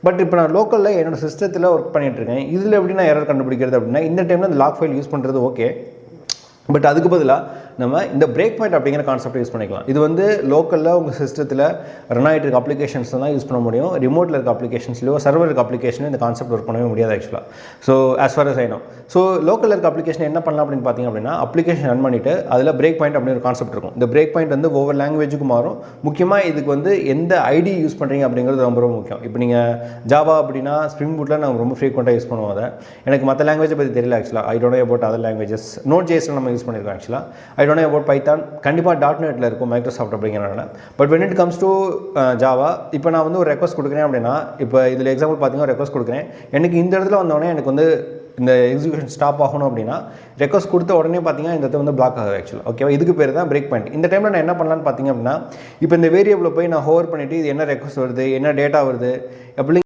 But இப்போ நான் லோக்கலில் என்னோடய சிஸ்டத்தில் ஒர்க் பண்ணிகிட்ருக்கேன். இதில் எப்படி நான் எரர் கண்டுபிடிக்கிறது அப்படின்னா, இந்த டைமில் அந்த லாக் ஃபைல் யூஸ் பண்ணுறது ஓகே. பட் அதுக்கு பதிலாக நம்ம இந்த பிரேக் பாயிண்ட் அப்படிங்கிற கான்செப்ட் யூஸ் பண்ணிக்கலாம். இது வந்து லோக்கலில் உங்கள் சிஸ்டத்தில் ரன் ஆகிட்டு இருக்க அப்ளிகேஷன்ஸ் தான் யூஸ் பண்ண முடியும். ரிமோட்டில் இருக்க அப்ளிகேஷன்ஸ்லையோ சர்வர் இருக்க அப்ளிகேஷனோ இந்த கான்செப்ட் ஒர்க் பண்ணவே முடியாது ஆக்சுவலாக. So as for us I know. So லோக்கலில் இருக்க அப்ளிகேஷன் என்ன பண்ணலாம் அப்படின்னு பார்த்தீங்க அப்படின்னா, அப்ளிகேஷன் ரன் பண்ணிவிட்டு அதில் பிரேக் பாயிண்ட் அப்படின்னு ஒரு கான்செப்ட் இருக்கும். இந்த பிரேக் பாயிண்ட் வந்து ஒவ்வொரு லாங்குவேஜுக்கு மாறும். முக்கியமாக இதுக்கு வந்து எந்த ஐடி யூஸ் பண்ணுறீங்க அப்படிங்கிறது ரொம்ப ரொம்ப முக்கியம். இப்போ நீங்கள் ஜாவா அப்படின்னா ஸ்ப்ரிங் பூட்டில் நான் ரொம்ப ஃப்ரீக்வெண்ட்டாக யூஸ் பண்ணுவோம். அதை எனக்கு மற்ற லாங்குவேஜை பற்றி தெரியல ஆக்சுவலாக. I don't know about other languages. Node.jsல நம்ம யூஸ் பண்ணியிருக்கோம் ஆக்சுவலாக. I don't know about Python. கண்டிப்பாக .NETல இருக்கும் மைக்ரோசாஃப்ட் அப்படிங்கிறனால. But when it comes to Java, இப்போ நான் வந்து ஒரு ரெக்வஸ்ட் கொடுக்குறேன் அப்படின்னா, இப்போ இதில் எக்ஸாம்பிள் பார்த்தீங்கன்னா ரெக்வஸ்ட் கொடுக்குறேன். எனக்கு இந்த இடத்துல வந்தோடனே எனக்கு வந்து இந்த எக்ஸிக்யூஷன் ஸ்டாப் ஆகணும் அப்படின்னா, ரெக்வஸ்ட் கொடுத்த உடனே பார்த்தீங்கன்னா இந்த இடத்துல வந்து பிளாக் ஆகுது ஆக்சுவலாக. ஓகேவா, இதுக்கு பேர் தான் பிரேக் பாயிண்ட். இந்த டைமில் நான் என்ன பண்ணலான்னு பார்த்தீங்க அப்படின்னா, இப்போ இந்த வேரியபிளை போய் நான் ஹோவர் பண்ணிவிட்டு இது என்ன ரெக்வஸ்ட் வருது, என்ன டேட்டா வருது, எப்படி